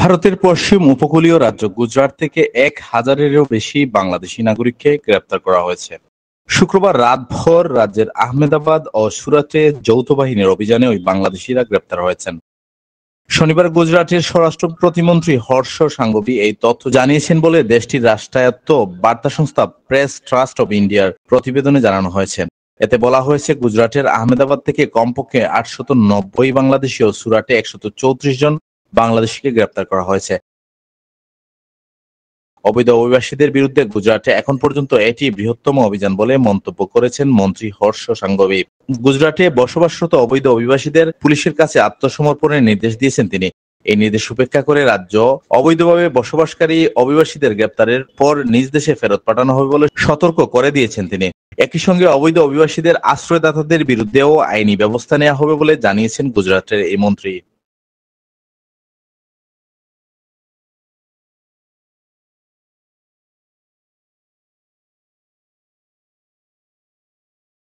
ভারতের পশ্চিম উপকূলীয় রাজ্য গুজরাট থেকে ১,০০০-এরও বেশি বাংলাদেশি নাগরিককে গ্রেপ্তার করা হয়েছে। শুক্রবার রাতভর রাজ্যের আহমেদাবাদ ও সুরাটে যৌথ বাহিনীর অভিযানে ওই বাংলাদেশিরা গ্রেপ্তার হয়েছেন। শনিবার গুজরাটের স্বরাষ্ট্র প্রতিমন্ত্রী হর্ষ সাংঘভি এই তথ্য জানিয়েছেন বলে দেশটির রাষ্ট্রায়ত্ত বার্তা সংস্থা প্রেস ট্রাস্ট অব ইন্ডিয়ার প্রতিবেদনে জানানো হয়েছে। এতে বলা হয়েছে, গুজরাটের আহমেদাবাদ থেকে কমপক্ষে ৮৯০ বাংলাদেশি ও সুরাটে ১৩৪ জন বাংলাদেশিকে গ্রেপ্তার করা হয়েছে। অবৈধ অভিবাসীদের বিরুদ্ধে গুজরাটে এখন পর্যন্ত এটি বৃহত্তম অভিযান বলে মন্তব্য করেছেন মন্ত্রী হর্ষ সাংঘভি। গুজরাটে বসবাসরত অবৈধ অভিবাসীদের পুলিশের কাছে আত্মসমর্পণের নির্দেশ দিয়েছেন তিনি। এই নির্দেশ উপেক্ষা করে রাজ্য অবৈধভাবে বসবাসকারী অভিবাসীদের গ্রেপ্তারের পর নিজ দেশে ফেরত পাঠানো হবে বলে সতর্ক করে দিয়েছেন তিনি। একই সঙ্গে অবৈধ অভিবাসীদের আশ্রয়দাতাদের বিরুদ্ধেও আইনি ব্যবস্থা নেওয়া হবে বলে জানিয়েছেন গুজরাটের এই মন্ত্রী।